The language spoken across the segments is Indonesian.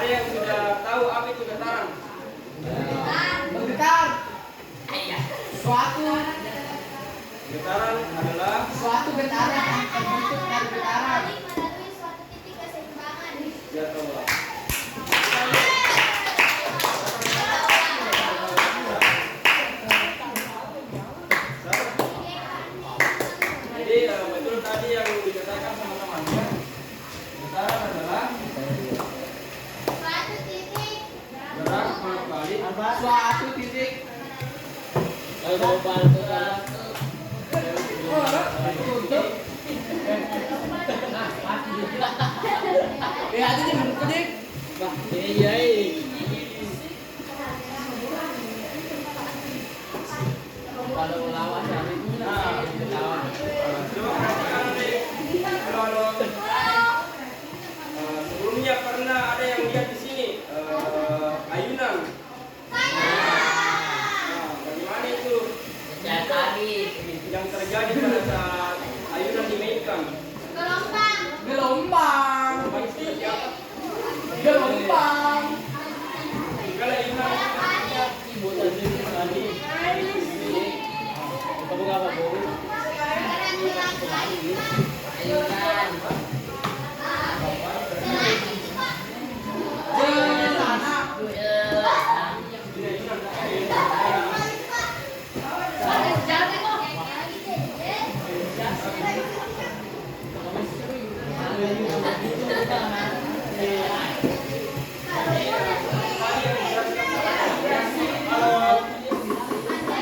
yang sudah tahu apa itu getaran? Bergetar. Suatu Getaran adalah suatu getaran yang terbentuk dari getaran. melalui suatu titik keseimbangan. jatuh bola. Jadi betul tadi yang dikatakan sama temannya. Getaran adalah Suatu titik gerak bolak-balik Suatu titik. Untuk. Ya ada yang mengedik. Kalau lawan dari lawan. Coba perhatikan nanti. Kalau sebelumnya pernah ada yang lihat di sini ayunan. Bagaimana itu yang terjadi pada saat ayunan dimainkan? gelombang. Gelombang. Apa itu seperti apa? Gelombang. Kalau ayunan Ibu tadi tadi. Kamu apa bu? Ayunan. Celana.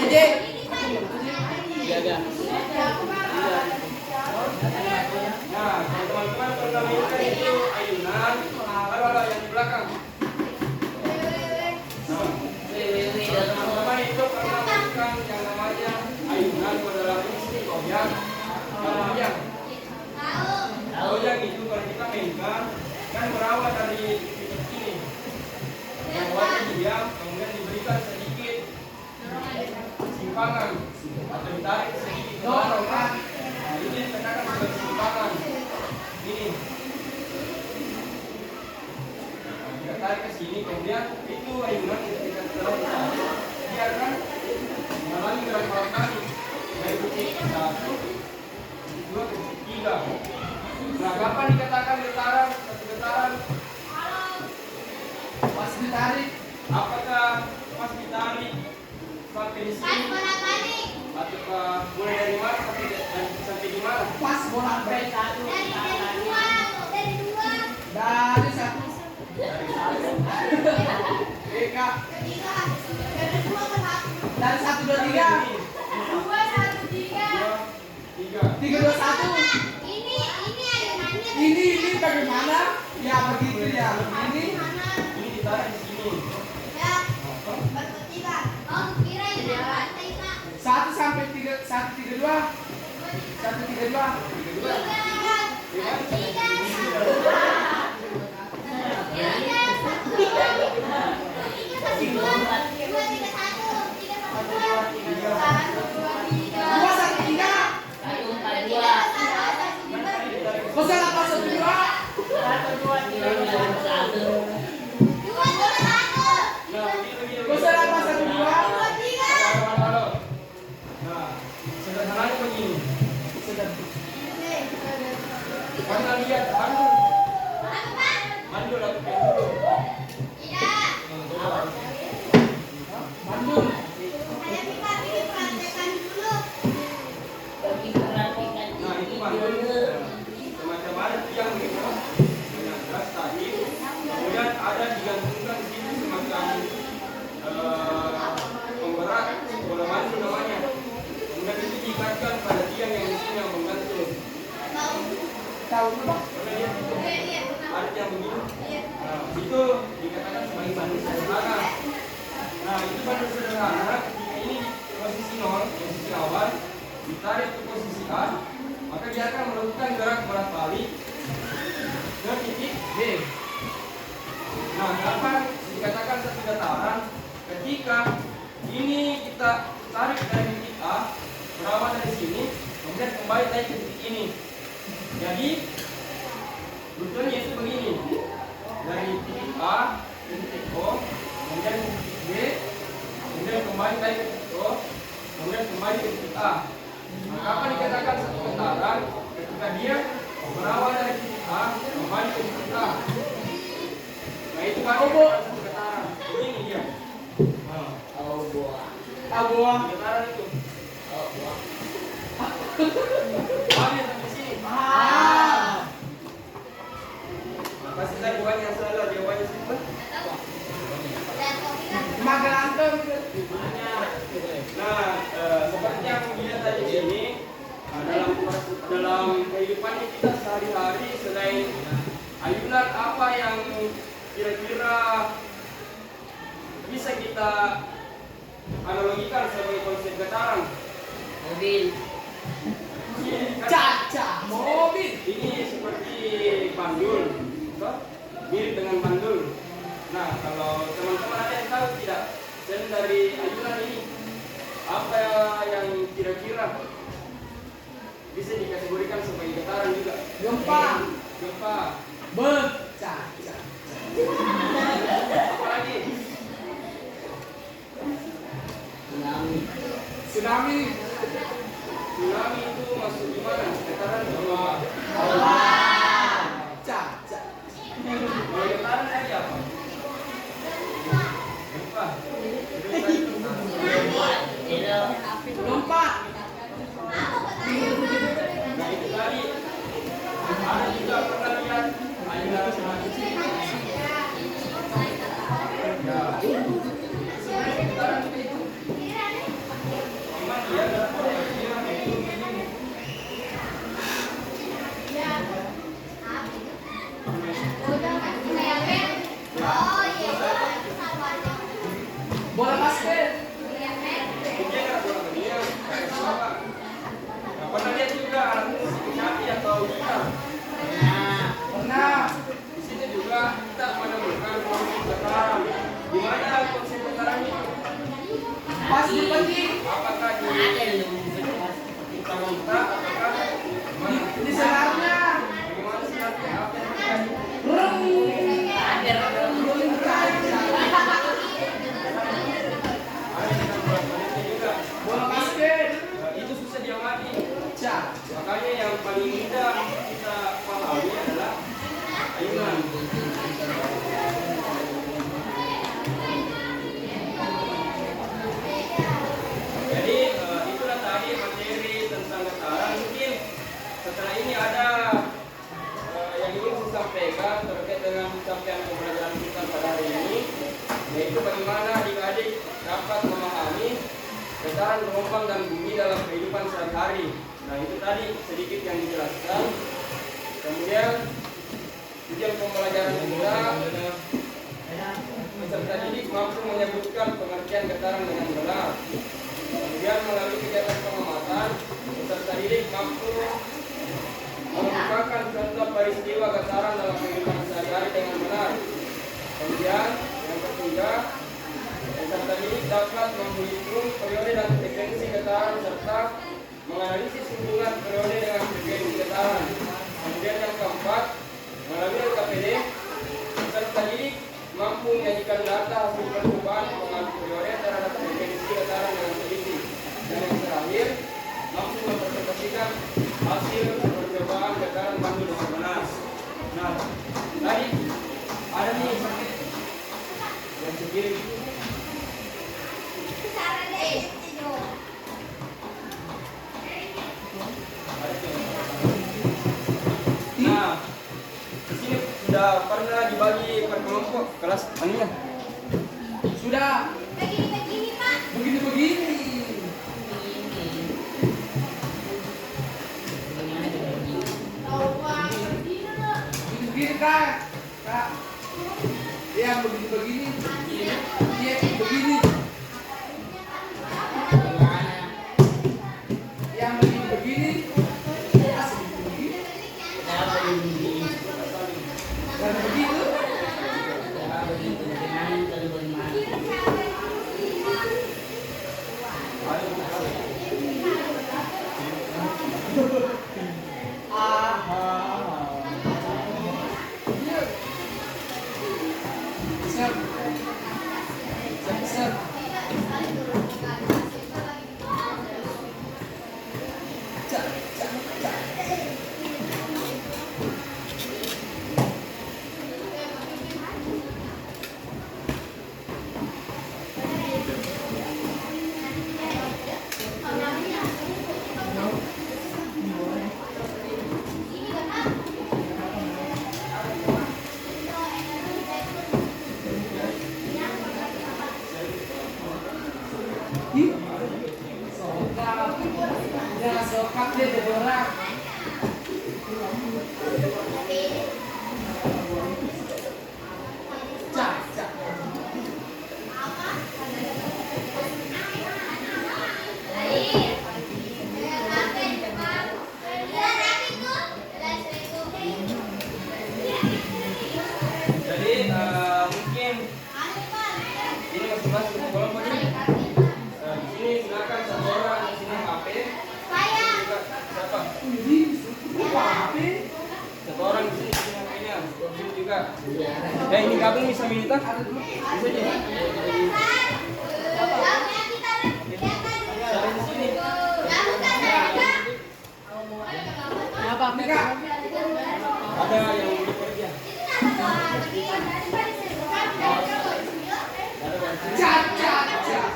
Ide. Jaga. Nah, kalau teman-teman pernah mainkan itu ayunan, lalu ada yang di belakang. Nah, teman-teman itu pernah mainkan yang namanya ayunan pada fungsi goyang. Goyang. Goyang itu kalau kita mainkan kan berawal dari titik ini. Yang awalnya diam, kemudian diberikan sedikit simpangan atau ditarik sedikit ke bawah. Nah, ini dikatakan sebagai simpangan. Ini. Nah, kita tarik ke sini, kemudian itu ayunan ketika setelah ditarik, biarkan mengalami gerak bawah kaki dari titik 1, titik 2 ke titik 3. Nah, kapan dikatakan getaran? Satu getaran. Pas ditarik. Apakah pas ditarik sampai di Pas sini? bolak-balik Ataukah mulai dari mana sampai di mana? Pas bola balik. dari dua. Dari satu. Eka. Ketiga. Dari dua ke satu. Dari 1 2 3. 2 1 3. 3. 3 2 1. Ini ayunannya. Ini bagaimana? Ya begitu ya. Ini Mana? Ini ditarik di sini. Ya. Bertiga. Oh, kira ayunan pantai, Pak. 1 sampai 3 1 3 2. 1 3 2. 2 1 3. Masa apa 1 2? Masa apa 1 2? Halo. Nah, sederhananya begini. Pernah lihat Bandul atau pendul? Bandung. Nah, itu bandul. Semacam ada tiang gitu. Dengan gas tadi. Kemudian ada digantungkan di sini semacam pemberat bola bandul namanya. Kemudian itu diikatkan pada tiang yang di sini yang menggantung. Tahu Pak? Pernah lihat itu? Ada yang begini. Nah, itu dikatakan sebagai bandul sederhana. Nah, itu bandul sederhana ketika ini di posisi 0, posisi awal, ditarik ke posisi A, maka dia akan melakukan gerak bolak-balik ke titik B. Nah, kapan dikatakan satu getaran? Ketika ini kita tarik dari titik A, berawal dari sini, kemudian kembali naik ke titik ini. Jadi, rutenya itu begini. Dari titik A A, ke titik O, kemudian B, kemudian kembali lagi ke titik O, kemudian kembali ke titik A. Nah, kapan dikatakan satu getaran? Ketika dia berawal dari titik A, kembali ke titik A. Nah, itu baru dikatakan satu getaran. Ini dia. Nah, Oh buah. Buah. getaran itu. Oh buah. Paham ya sampai sini? Ah. Kasih saya bukan yang salah, jawabannya simple. Magelantung. Nah, seperti yang dilihat tadi di sini, dalam kehidupan kita sehari-hari, selain ayunan apa yang kira-kira bisa kita analogikan sebagai konsep getaran? Mobil. Caca. Mobil. Ini seperti bandul, toh? Mirip dengan bandul. Nah, kalau teman-teman ada yang tahu tidak, selain dari ayunan ini, apa yang kira-kira bisa dikategorikan sebagai getaran juga? Gempa. Gempa. Caca. Apa lagi? Tsunami. Tsunami. Tsunami itu masuk di mana? Getaran gempa. Caca. Kalau getaran tadi apa? Gempa. Lompat. Nah, itu tadi. Ada juga pernah lihat ayunan semacam ini. Ya. Sebenarnya getaran itu. Cuman dia adalah proporsinya itu minimum. Bola basket. Dia nggak bola dia kayak siapa? Nah, pernah lihat juga alat musik kecapi atau gitar. Nah. Pernah. Di situ juga kita menemukan konsep getaran. Di mana konsep getaran itu? Pas di penting. Apakah di Ada yang lebih kita apakah mana? Di senarnya. Bagaimana silatnya? Apa yang terjadi? Rem. Ada Caca. dengan bola-bolanya juga. Bola basket. Itu susah diamati. Caca. Makanya yang paling mudah kita pahami adalah ayunan. Jadi itulah tadi materi tentang getaran. Mungkin setelah ini ada yang ingin saya sampaikan terkait dengan capaian pembelajaran kita pada hari ini, yaitu bagaimana adik-adik dapat memahami getaran gelombang dan bumi dalam kehidupan sehari-hari. Nah, itu tadi sedikit yang dijelaskan. Kemudian tujuan pembelajaran kita, peserta didik mampu menyebutkan pengertian getaran dengan benar. Kemudian melalui kegiatan pengamatan, peserta didik mampu mengemukakan contoh peristiwa getaran dalam kehidupan sehari-hari dengan benar. Kemudian yang ketiga, peserta didik dapat menghitung periode dan frekuensi getaran serta menganalisis hubungan periode dengan frekuensi getaran. Kemudian yang keempat, melalui LKPD, peserta didik mampu menyajikan data hasil percobaan pengambil periode terhadap frekuensi getaran dengan teliti. Dan yang terakhir, mampu mempresentasikan hasil percobaan getaran bandul dengan benar. Nah, tadi ada nih yang segini. Nah, di sini sudah pernah dibagi per kelompok kelas aninya. Sudah. Begini, Pak. Begini-begini. Begini kak. Kak. Ya begini-begini. Iya begini. Yang begini-begini. Asli begini. Dan begitu. Siap. Siap. Cak, cak, cak. Ih, sokap. Ya, sokap dia jadi orang. Cak, cak. Jadi mungkin ini masih masuk ke kelompok ini. Di sini silakan satu orang di sini HP. Juga siapa? Ini apa? Satu orang di sini HP-nya. Di sini juga. Ya ini gabung bisa minta. Bisa aja. Cari di sini. Apa, Mika? Ada yang bekerja. Cak, cak, cak.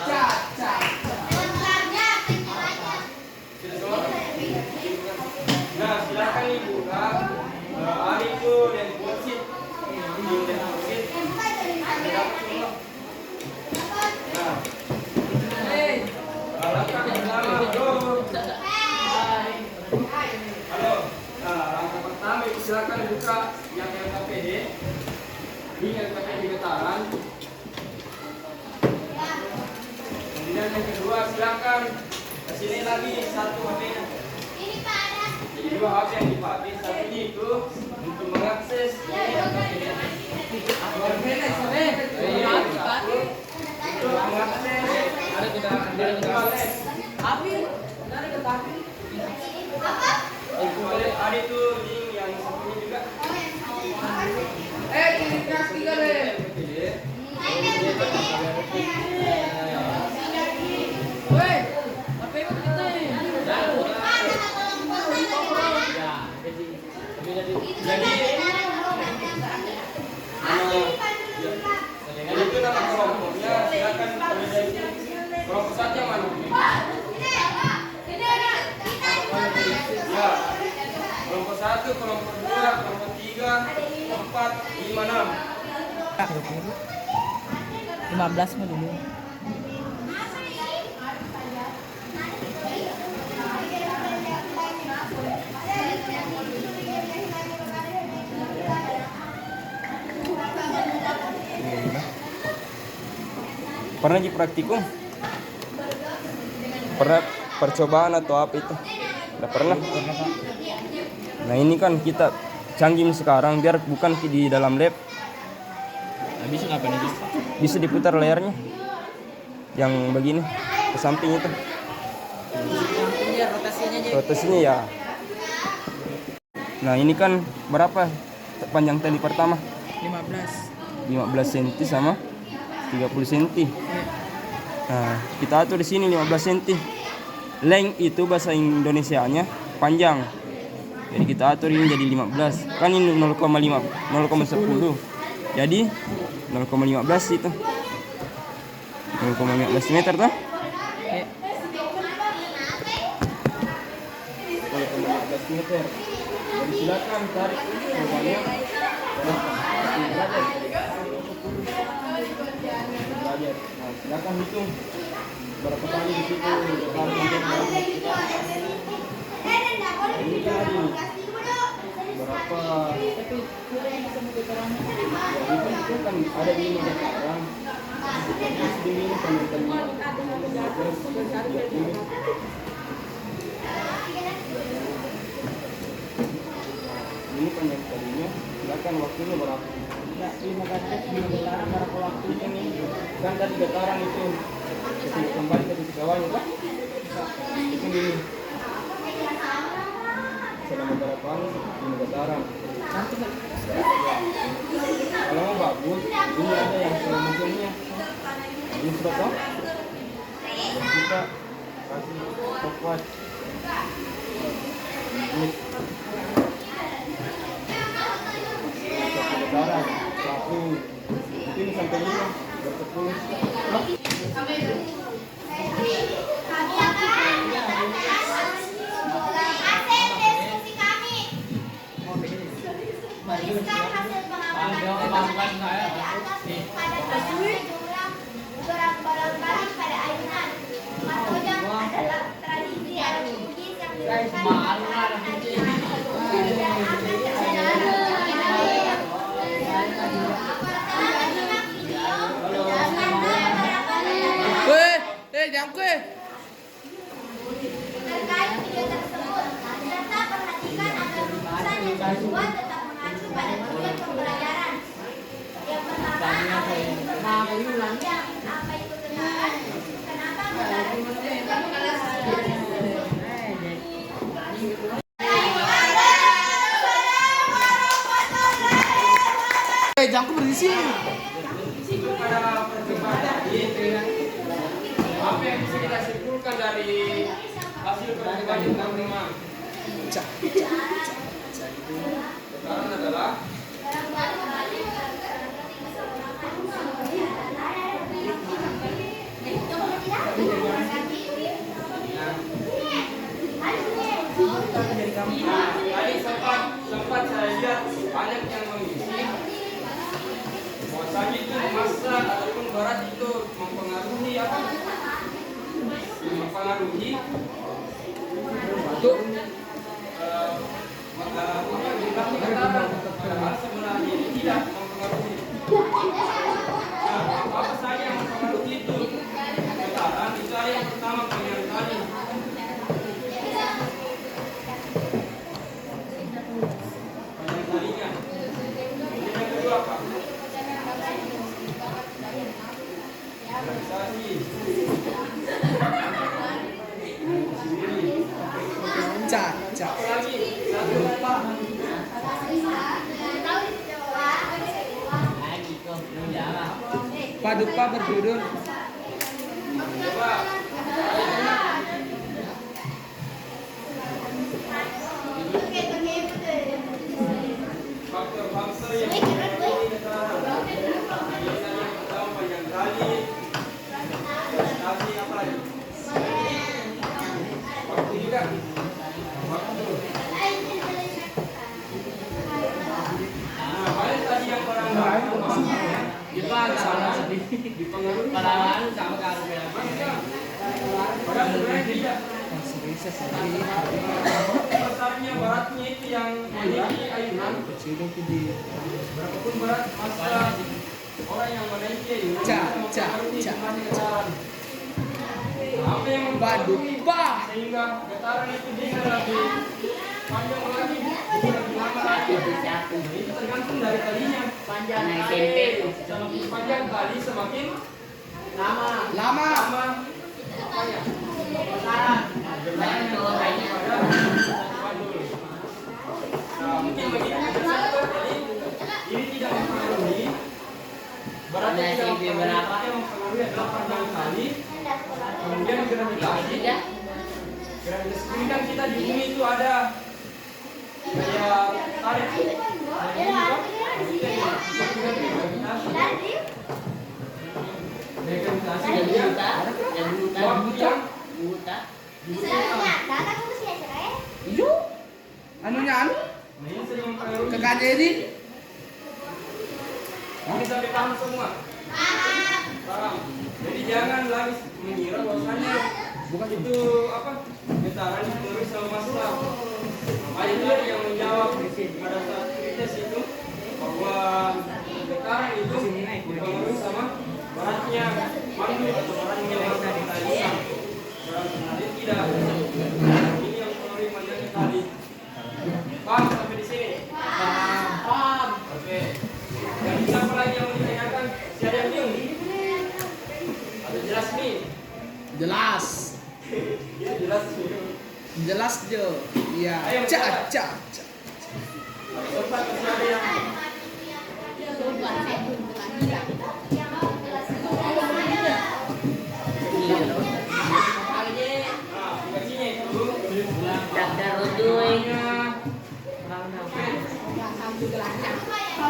Cak, cak. Sudah semua? Nah, silakan dibuka. Ada itu yang deposit. Yang deposit. Dapat semua. Nah, langkah pertama, halo. Nah, langkah pertama silakan buka yang LKPD. Ini LKPD getaran. Kemudian yang kedua silakan kesini lagi satu HP-nya. Jadi dua HP yang dipakai. Satu ini itu untuk mengakses ini LKPD. Untuk mengakses ada ada itu link yang satunya juga. Kiri kaki kali. Woi, apa itu kita? Jadi itu nama kelompoknya silakan pilih dari kelompok satu yang mana? Ya, kelompok 1, kelompok 2, kelompok 3, 4, 5, 6. 15 mah dulu. Pernah di praktikum? Pernah percobaan atau apa itu? Tidak pernah. Nah ini kan kita canggih sekarang biar bukan di dalam lab. Nah, bisa ngapain itu? Bisa diputar layarnya. Yang begini ke samping itu. Biar rotasinya aja. Rotasinya ya. Nah ini kan berapa panjang tali pertama? 15. 15 cm sama 30 cm. Nah, kita atur di sini 15 cm. Length itu bahasa Indonesianya panjang. Jadi kita atur ini jadi 15. Kan ini 0,5 0,10. Jadi 0,15 itu. 0,15 meter toh? 0,15 meter. Jadi silakan tarik jawabannya. Derajat. Nah, silakan hitung berapa kali di situ ini tadi berapa itu kan ada di ini sekarang ini penonton ini panjang tadinya silakan waktunya berapa? 5 getaran berapa waktu ini kan tadi getaran itu kembali ke titik awalnya kan itu ini selama berapa 5 getaran berapa? Kita kasih kuat. Sekarang satu, ini sampai 5, bersepuluh. Kami akan menyatakan hasil diskusi kami. Tuliskan hasil pengamatan di atas pada barang jumlah barang-barang pada ayunan. Mas Ojang adalah tradisi Arab Bugis yang dilakukan di Jangan kue. terkait video tersebut, serta perhatikan agar rumusan yang dibuat tetap mengacu pada tujuan pembelajaran. Yang pertama, apa itu panjang, apa itu getaran, kenapa getaran Jangan kue berdiri sini. Pada percobaan tadi, apa yang bisa kita simpulkan dari hasil percobaan yang pertama? Sekarang adalah tadi sempat saya lihat banyak yang mengisi bahwasanya itu masa ataupun barat itu mempengaruhi apa? Mempengaruhi untuk jumlah getaran, padahal sebenarnya ini tidak mempengaruhi. Apa saja yang mempengaruhi itu? Getaran itu ada yang pertama panjang tali. Panjang talinya. Kemudian yang kedua apa? Polarisasi. Apa lagi? Satu apa? Paduka berjudul Coba. Faktor-faktor yang mempengaruhi getaran. Biasanya yang pertama panjang tali. Polarisasi apa lagi? Waktu juga. Waktu. Nah, paling tadi yang orang Itu agak salah sedikit. dipengaruhi Padahal sama kalau ya. padahal sebenarnya tidak. Besarnya baratnya itu yang memiliki ayunan. Berapapun berat masa orang yang menaiki ayunan bisa mempengaruhi jumlah getaran. Apa yang mempengaruhi sehingga getaran itu bisa lebih panjang lagi, bisa lebih lama lagi. Nah, itu tergantung dari talinya. Panjang SMP. Semakin panjang tali semakin Lama. lama. apanya? Sekarang. Getaran yang terjadi pada wadul. Nah, mungkin bagi investor tadi ini tidak mempengaruhi. Beratnya tidak mempengaruhi. Yang mempengaruhi adalah panjang tali. Kemudian gravitasi. Gravitasi ini kan kita di bumi itu ada kayak tarik. Gravitasi Yang dia buta. Yang buta. waktu yang Buta. Iyo. Anunya anu? nah ini sering mempengaruhi. Ke KJD. Ini sampai paham semua. Paham. Jadi jangan lagi mengira bahwasanya bukan itu apa getaran dipengaruhi sama massa. Makanya dia yang menjawab pada saat kritis itu bahwa getaran itu dipengaruhi sama beratnya mandu atau beratnya talisan. Berat tali tidak. Ini yang mempengaruhi panjangnya tali. Paham sampai di sini? Paham. Oke. Dan siapa lagi yang mau ditanyakan? Si ada yang bingung? Atau jelas nih? Jelas. Ini jelas nih. Jelas Jo. Iya. Ayo, Cak. Sempat masih ada yang Utuy.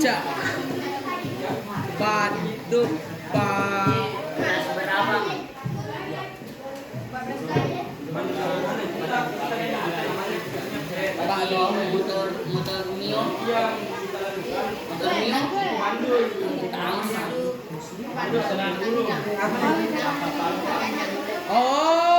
Cak. Bantu pak. Beras berapa? Pak dong, motor Mio. Motor Mio. Tahu. Oh.